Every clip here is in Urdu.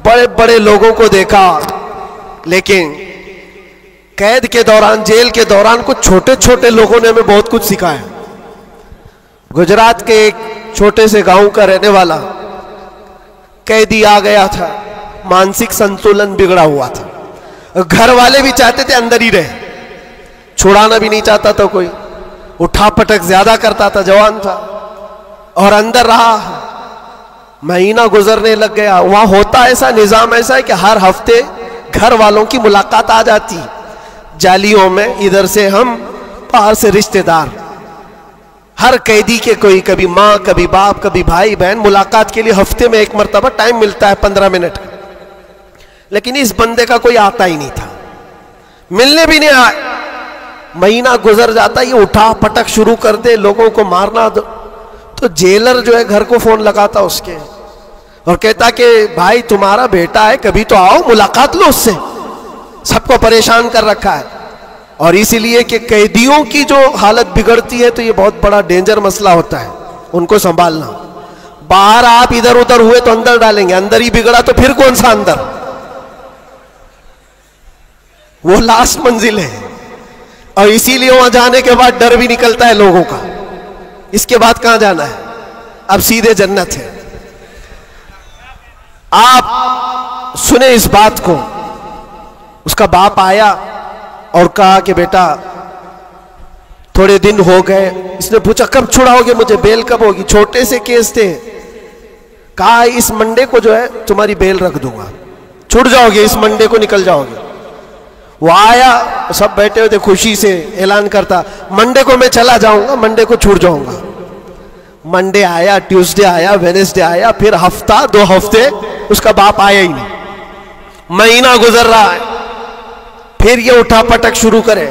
بڑے بڑے لوگوں کو دیکھا، لیکن قید کے دوران، جیل کے دوران کچھ چھوٹے چھوٹے لوگوں نے ہمیں بہت کچھ سکھایا۔ گجرات کے ایک چھوٹے سے گاؤں کا رہنے والا قیدی آ گیا تھا، مانسک سنتولن بگڑا ہوا تھا، گھر والے بھی چاہتے تھے اندر ہی رہے، چھڑانا بھی نہیں چاہتا تھا کوئی، اٹھا پٹک زیادہ کرتا تھا، جوان تھا اور اندر رہا۔ مہینہ گزرنے لگ گیا، وہاں ہوتا ایسا نظام ایسا ہے کہ ہر ہفتے گھر والوں کی ملاقات آ جاتی، جالیوں میں، ادھر سے ہم، باہر سے رشتہ دار، ہر قیدی کے کوئی، کبھی ماں، کبھی باپ، کبھی بھائی بہن، ملاقات کے لیے ہفتے میں ایک مرتبہ ٹائم ملتا ہے 15 منٹ کا۔ لیکن اس بندے کا کوئی آتا ہی نہیں تھا، ملنے بھی نہیں آئے۔ مہینہ گزر جاتا، یہ اٹھا پٹک شروع کر دے، لوگوں کو مارنا، تو جیلر جو ہے گھر کو فون لگاتا اس کے اور کہتا کہ بھائی تمہارا بیٹا ہے، کبھی تو آؤ، ملاقات لو اس سے، سب کو پریشان کر رکھا ہے۔ اور اسی لیے کہ قیدیوں کی جو حالت بگڑتی ہے تو یہ بہت بڑا ڈینجر مسئلہ ہوتا ہے، ان کو سنبھالنا۔ باہر آپ ادھر ادھر ہوئے تو اندر ڈالیں گے، اندر ہی بگڑا تو پھر کون سا اندر، وہ لاسٹ منزل ہے۔ اور اسی لیے وہاں جانے کے بعد ڈر بھی نکلتا ہے لوگوں کا، اس کے بعد کہاں جانا ہے، اب سیدھے جنت ہے۔ آپ سنیں اس بات کو۔ اس کا باپ آیا اور کہا کہ بیٹا تھوڑے دن ہو گئے، اس نے پوچھا کب چھڑاؤ گے مجھے، بیل کب ہوگی، چھوٹے سے کیس تھے، کہا اس منڈے کو جو ہے تمہاری بیل رکھ دوں گا، چھوٹ جاؤ گے، اس منڈے کو نکل جاؤ گے۔ وہ آیا، سب بیٹھے ہوئے تھے، خوشی سے اعلان کرتا منڈے کو میں چلا جاؤں گا، منڈے کو چھوٹ جاؤں گا۔ منڈے آیا، ٹیوزڈے آیا، وینسڈے آیا، پھر ہفتہ، 2 ہفتے اس کا باپ آیا ہی نہیں۔ مہینہ گزر رہا ہے، پھر یہ اٹھا پٹک شروع کرے،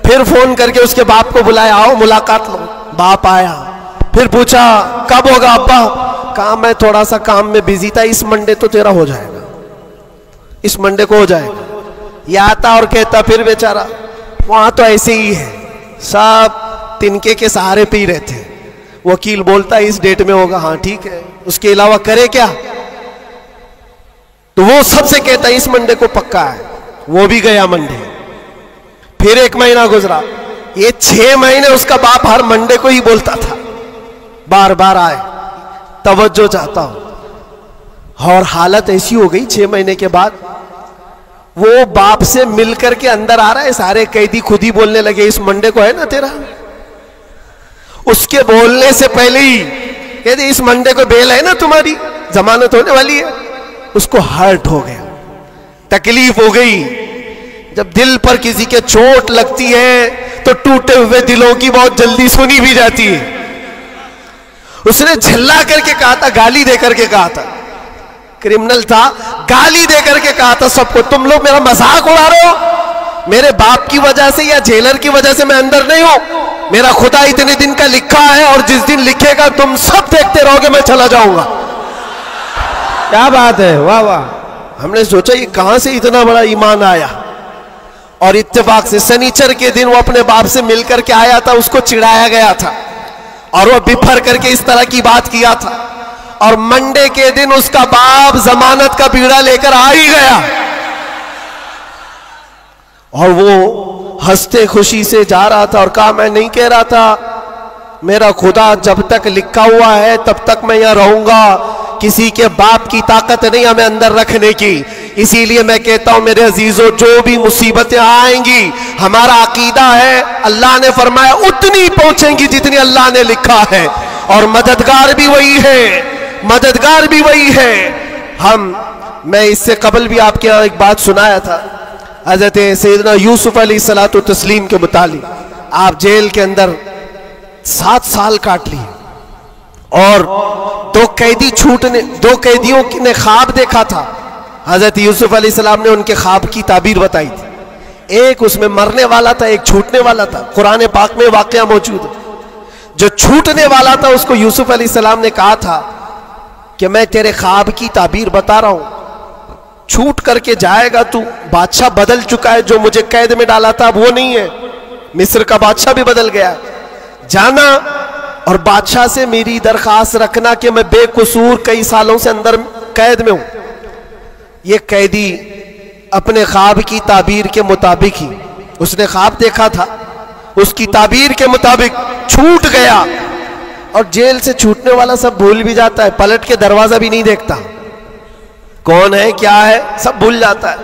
پھر فون کر کے اس کے باپ کو بلایا، آؤ ملاقات لو۔ باپ آیا، پھر پوچھا کب ہوگا ابا، کہا میں تھوڑا سا کام میں بزی تھا، اس منڈے تو تیرا ہو جائے گا، اس منڈے کو ہو جائے گا۔ یہ آتا اور کہتا پھر بیچارہ، وہاں تو ایسے ہی ہے، سب تنکے کے سہارے پہ ہی رہتے ہیں۔ وکیل بولتا ہے اس ڈیٹ میں ہوگا، ہاں ٹھیک ہے، اس کے علاوہ کرے کیا؟ تو وہ سب سے کہتا ہے اس منڈے کو پکا ہے، وہ بھی گیا منڈے۔ پھر 1 مہینہ گزرا، یہ 6 مہینے اس کا باپ ہر منڈے کو ہی بولتا تھا، بار بار آئے، توجہ چاہتا ہوں۔ اور حالت ایسی ہو گئی 6 مہینے کے بعد، وہ باپ سے مل کر کے اندر آ رہا ہے، سارے قیدی خود ہی بولنے لگے اس منڈے کو ہے نا تیرا، اس کے بولنے سے پہلے ہی کہتے اس منڈے کو بیل ہے نا تمہاری، ضمانت ہونے والی ہے۔ اس کو ہرٹ ہو گیا، تکلیف ہو گئی۔ جب دل پر کسی کے چوٹ لگتی ہے تو ٹوٹے ہوئے دلوں کی بہت جلدی سنی بھی جاتی ہے۔ اس نے جھلا کر کے کہا تھا، گالی دے کر کے کہا تھا، کرمنل تھا، گالی دے کر کے کہا تھا سب کو، تم لوگ میرا مذاق اڑا رہے ہو، میرے باپ کی وجہ سے یا جیلر کی وجہ سے میں اندر نہیں ہوں، میرا خدا اتنے دن کا لکھا ہے اور جس دن لکھے گا تم سب دیکھتے رہو گے میں چلا جاؤں گا۔ کیا بات ہے، واہ واہ۔ ہم نے سوچا یہ کہاں سے اتنا بڑا ایمان آیا، اور اتفاق سے سنیچر کے دن وہ اپنے باپ سے مل کر کے آیا تھا، اس کو چڑھایا گیا تھا اور وہ بپھر کر کے اس طرح کی بات کیا تھا، اور منڈے کے دن اس کا باپ ضمانت کا بیڑا لے کر آ ہی گیا، اور وہ ہنستے خوشی سے جا رہا تھا اور کہا میں نہیں کہہ رہا تھا، میرا خدا جب تک لکھا ہوا ہے تب تک میں یہاں رہوں گا، کسی کے باپ کی طاقت نہیں ہمیں اندر رکھنے کی، اسی لیے میں کہتا ہوں میرے عزیزوں جو بھی مصیبتیں آئیں گی، ہمارا عقیدہ ہے اللہ نے فرمایا اتنی پہنچیں گی جتنی اللہ نے لکھا ہے، اور مددگار بھی وہی ہے، مددگار بھی وہی ہے۔ میں اس سے قبل بھی آپ کے یہاں ایک بات سنایا تھا، حضرت سیدنا یوسف علیہ الصلوۃ والتسلیم کے متعلق۔ آپ جیل کے اندر 7 سال کاٹ لیے، اور 2 قیدیوں نے خواب دیکھا تھا، حضرت یوسف علیہ السلام نے ان کے خواب کی تعبیر بتائی تھی، ایک اس میں مرنے والا تھا، ایک چھوٹنے والا تھا، قرآن پاک میں واقعہ موجود ہے۔ جو چھوٹنے والا تھا اس کو یوسف علیہ السلام نے کہا تھا کہ میں تیرے خواب کی تعبیر بتا رہا ہوں، چھوٹ کر کے جائے گا تو، بادشاہ بدل چکا ہے، جو مجھے قید میں ڈالا تھا اب وہ نہیں ہے، مصر کا بادشاہ بھی بدل گیا، جانا اور بادشاہ سے میری درخواست رکھنا کہ میں بے قصور کئی سالوں سے اندر قید میں ہوں، یہ قیدی اپنے خواب کی تعبیر کے مطابق ہی، اس نے خواب دیکھا تھا، اس کی تعبیر کے مطابق چھوٹ گیا. اور جیل سے چھوٹنے والا سب بھول بھی جاتا ہے، پلٹ کے دروازہ بھی نہیں دیکھتا، کون ہے کیا ہے سب بھول جاتا ہے.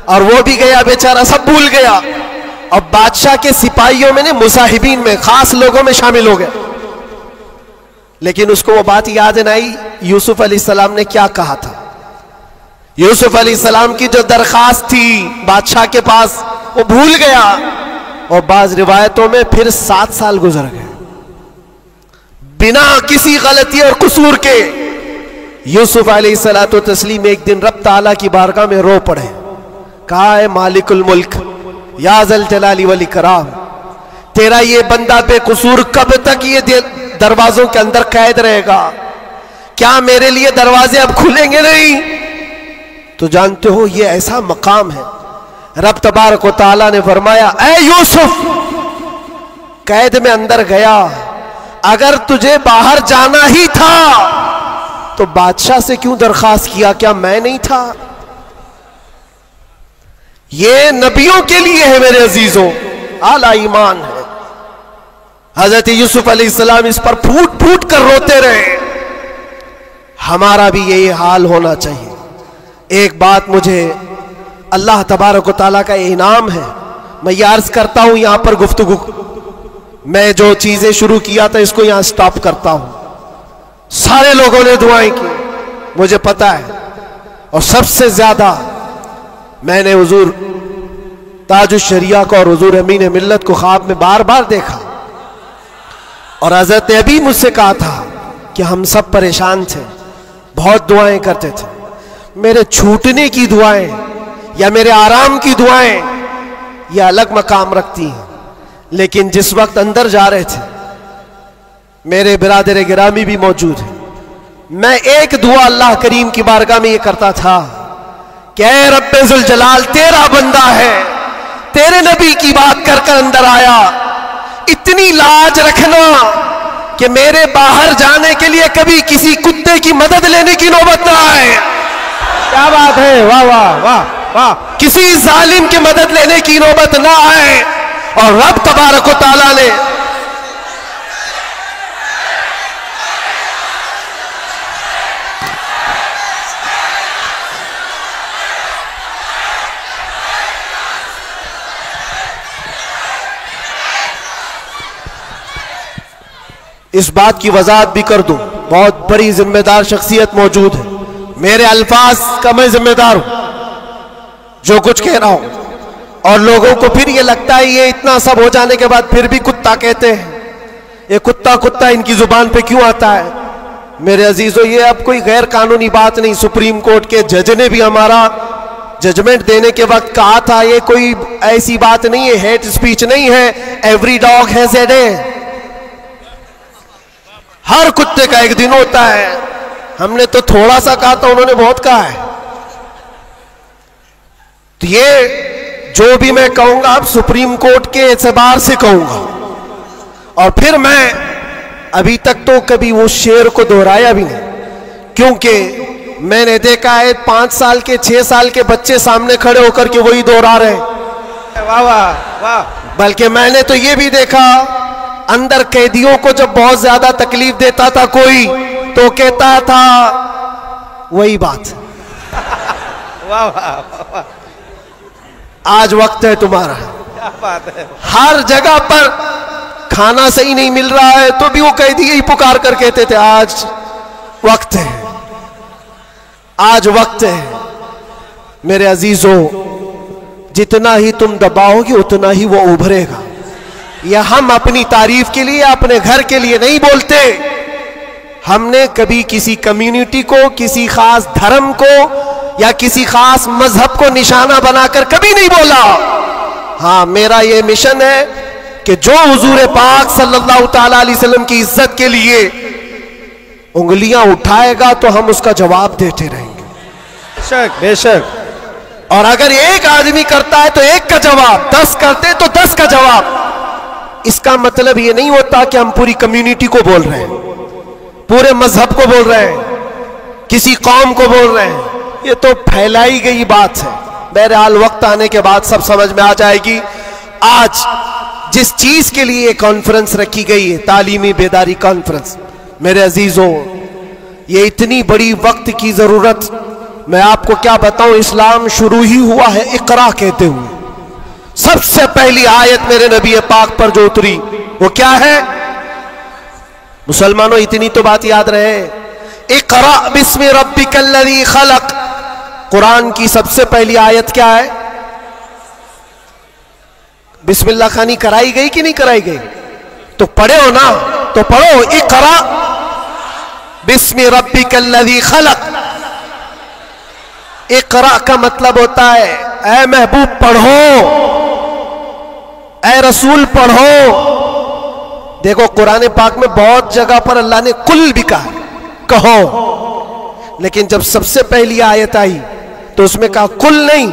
اور وہ بھی گیا بیچارہ، سب بھول گیا. اور بادشاہ کے سپاہیوں میں نے مصاحبین میں خاص لوگوں میں شامل ہو گیا. لیکن اس کو وہ بات یاد نہ آئی یوسف علیہ السلام نے کیا کہا تھا. یوسف علیہ السلام کی جو درخواست تھی بادشاہ کے پاس وہ بھول گیا. اور بعض روایتوں میں پھر 7 سال گزر گئے بنا کسی غلطی اور قصور کے. یوسف علیہ الصلوۃ والتسلیم ایک دن رب تعالیٰ کی بارگاہ میں رو پڑے، کہا ہے مالک الملک یا ذل جلال والاکرام، تیرا یہ بندہ بے قصور کب تک یہ دروازوں کے اندر قید رہے گا؟ کیا میرے لیے دروازے اب کھلیں گے نہیں؟ تو جانتے ہو یہ ایسا مقام ہے. رب تبارک و تعالیٰ نے فرمایا اے یوسف، قید میں اندر گیا، اگر تجھے باہر جانا ہی تھا تو بادشاہ سے کیوں درخواست کیا؟ کیا میں نہیں تھا؟ یہ نبیوں کے لیے ہے میرے عزیزوں، اعلیٰ ایمان ہے. حضرت یوسف علیہ السلام اس پر پھوٹ پھوٹ کر روتے رہے. ہمارا بھی یہی حال ہونا چاہیے. ایک بات مجھے اللہ تبارک و تعالیٰ کا انعام ہے، میں یہ عرض کرتا ہوں یہاں پر گفتگو، میں جو چیزیں شروع کیا تھا اس کو یہاں سٹاپ کرتا ہوں. سارے لوگوں نے دعائیں کی مجھے پتا ہے، اور سب سے زیادہ میں نے حضور تاج الشریعہ کو اور حضور امین ملت کو خواب میں بار بار دیکھا. اور حضرت ابھی مجھ سے کہا تھا کہ ہم سب پریشان تھے، بہت دعائیں کرتے تھے. میرے چھوٹنے کی دعائیں یا میرے آرام کی دعائیں یہ الگ مقام رکھتی ہیں، لیکن جس وقت اندر جا رہے تھے میرے برادر گرامی بھی موجود ہیں، میں ایک دعا اللہ کریم کی بارگاہ میں یہ کرتا تھا کہ اے رب ذوالجلال، تیرا بندہ ہے، تیرے نبی کی بات کر کر اندر آیا، اتنی لاج رکھنا کہ میرے باہر جانے کے لیے کبھی کسی کتے کی مدد لینے کی نوبت نہ آئے. کیا بات ہے، واہ واہ واہ واہ. کسی ظالم کی مدد لینے کی نوبت نہ آئے. اور رب تبارک و تعالیٰ نے اس بات کی وضاحت بھی کر دوں، بہت بڑی ذمہ دار شخصیت موجود ہے، میرے الفاظ کا میں ذمہ دار ہوں جو کچھ کہہ رہا ہوں. اور لوگوں کو پھر یہ لگتا ہے یہ اتنا سب ہو جانے کے بعد پھر بھی کتا کہتے ہیں، یہ کتا کتا ان کی زبان پہ کیوں آتا ہے؟ میرے عزیزو یہ اب کوئی غیر قانونی بات نہیں. سپریم کورٹ کے جج نے بھی ہمارا ججمنٹ دینے کے وقت کہا تھا یہ کوئی ایسی بات نہیں ہے، ہیٹ سپیچ نہیں ہے. Every dog has a day, ہر کتے کا ایک دن ہوتا ہے. ہم نے تو تھوڑا سا کہا تھا، انہوں نے بہت کہا ہے. تو یہ جو بھی میں کہوں گا اب سپریم کورٹ کے اعتبار سے کہوں گا. اور پھر میں ابھی تک تو کبھی وہ شعر کو دہرایا بھی نہیں، کیونکہ میں نے دیکھا ہے 5 سال کے 6 سال کے بچے سامنے کھڑے ہو کر کے وہی دہرا رہے ہیں. واہ واہ واہ. بلکہ میں نے تو یہ بھی دیکھا اندر قیدیوں کو جب بہت زیادہ تکلیف دیتا تھا کوئی تو کہتا تھا وہی بات. واہ واہ واہ. آج وقت ہے تمہارا. کیا بات ہے. ہر جگہ پر کھانا صحیح نہیں مل رہا ہے تو بھی وہ قیدی ہی پکار کر کہتے تھے آج وقت ہے، آج وقت ہے. میرے عزیزو جتنا ہی تم دباؤ گے اتنا ہی وہ ابھرے گا. یہ ہم اپنی تعریف کے لیے اپنے گھر کے لیے نہیں بولتے. ہم نے کبھی کسی کمیونٹی کو، کسی خاص دھرم کو یا کسی خاص مذہب کو نشانہ بنا کر کبھی نہیں بولا. ہاں میرا یہ مشن ہے کہ جو حضور پاک صلی اللہ تعالیٰ علیہ وسلم کی عزت کے لیے انگلیاں اٹھائے گا تو ہم اس کا جواب دیتے رہیں گے. بے شک بے شک. اور اگر ایک آدمی کرتا ہے تو ایک کا جواب، 10 کرتے تو 10 کا جواب. اس کا مطلب یہ نہیں ہوتا کہ ہم پوری کمیونٹی کو بول رہے ہیں، پورے مذہب کو بول رہے ہیں، کسی قوم کو بول رہے ہیں. یہ تو پھیلائی گئی بات ہے، بہرحال وقت آنے کے بعد سب سمجھ میں آ جائے گی۔ آج جس چیز کے لیے کانفرنس رکھی گئی ہے، تعلیمی بیداری کانفرنس، میرے عزیزوں یہ اتنی بڑی وقت کی ضرورت، میں آپ کو کیا بتاؤں، اسلام شروع ہی ہوا ہے اقرا کہتے ہوئے۔ سب سے پہلی آیت میرے نبی پاک پر جو اتری وہ کیا ہے؟ مسلمانوں اتنی تو بات یاد رہے، اقرا بسم ربک الذی خلق۔ قرآن کی سب سے پہلی آیت کیا ہے؟ بسم اللہ خانی کرائی گئی کہ نہیں کرائی گئی؟ تو پڑھے ہو نا، تو پڑھو اقرا بسم ربک الذی خلق۔ اقرا کا مطلب ہوتا ہے اے محبوب پڑھو، اے رسول پڑھو۔ دیکھو قرآن پاک میں بہت جگہ پر اللہ نے کل بھی کہا، کہو، لیکن جب سب سے پہلی آیت آئی تو اس میں کہا کل نہیں،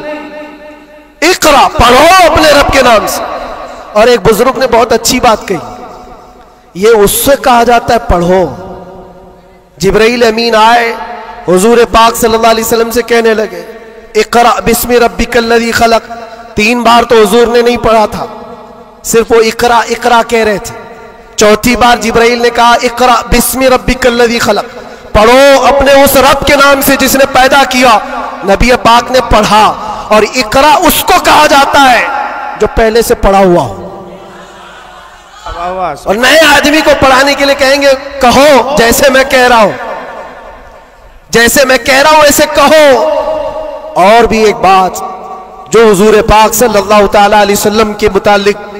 اقرا پڑھو اپنے رب کے نام سے۔ اور ایک بزرگ نے بہت اچھی بات کہی، یہ اس سے کہا جاتا ہے پڑھو۔ جبرائیل امین آئے حضور پاک صلی اللہ علیہ وسلم سے کہنے لگے اقرا بسم ربک الذی خلق۔ 3 بار تو حضور نے نہیں پڑھا تھا، صرف وہ اقرا اقرا کہہ رہے تھے۔ چوتھی بار جبرائیل نے کہا اقرا بسم ربک الذی خلق، پڑھو اپنے اس رب کے نام سے جس نے پیدا کیا۔ نبی پاک نے پڑھا، اور اقرا اس کو کہا جاتا ہے جو پہلے سے پڑھا ہوا ہو۔ اور نئے آدمی کو پڑھانے کے لیے کہیں گے کہو جیسے میں کہہ رہا ہوں، جیسے میں کہہ رہا ہوں ایسے کہو۔ اور بھی ایک بات جو حضور پاک صلی اللہ تعالی علیہ وسلم کے متعلق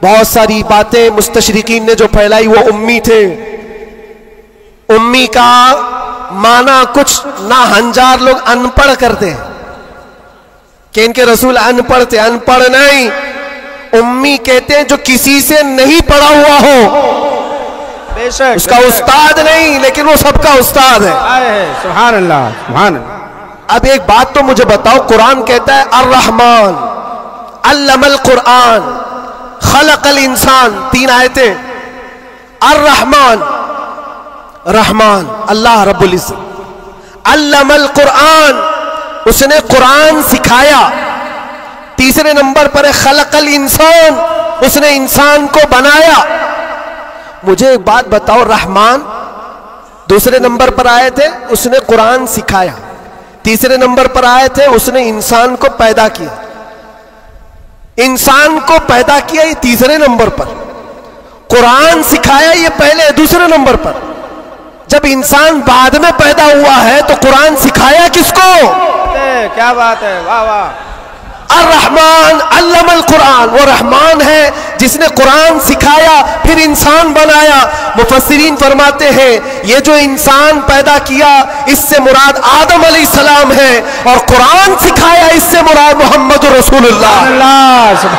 بہت ساری باتیں مستشرقین نے جو پھیلائی، وہ امی تھے۔ امی کا معنی کچھ نہ ہنجار لوگ ان پڑھ کرتے ہیں کہ ان کے رسول ان پڑھ تھے، ان پڑھ نہیں، امی کہتے ہیں جو کسی سے نہیں پڑھا ہوا ہو، بے شک اس کا استاد نہیں لیکن وہ سب کا استاد ہے۔ سبحان اللہ سبحان اللہ۔ اب ایک بات تو مجھے بتاؤ، قرآن کہتا ہے الرحمن علم القرآن خلق الانسان، 3 آیتیں۔ الرحمن، رحمان اللہ رب العزت، علم القرآن اس نے قرآن سکھایا۔ تیسرے نمبر پر ہے خلق الانسان، اس نے انسان کو بنایا۔ مجھے ایک بات بتاؤ، رحمان دوسرے نمبر پر آئے تھے، اس نے قرآن سکھایا۔ تیسرے نمبر پر آئے تھے، اس نے انسان کو پیدا کیا۔ انسان کو پیدا کیا یہ تیسرے نمبر پر، قرآن سکھایا یہ پہلے دوسرے نمبر پر۔ جب انسان بعد میں پیدا ہوا ہے تو قرآن سکھایا کس کو؟ کیا بات ہے، واہ واہ۔ الرحمن علم القرآن، وہ رحمان ہے جس نے قرآن سکھایا پھر انسان بنایا۔ مفسرین فرماتے ہیں یہ جو انسان پیدا کیا اس سے مراد آدم علیہ السلام ہے، اور قرآن سکھایا اس سے مراد محمد رسول اللہ۔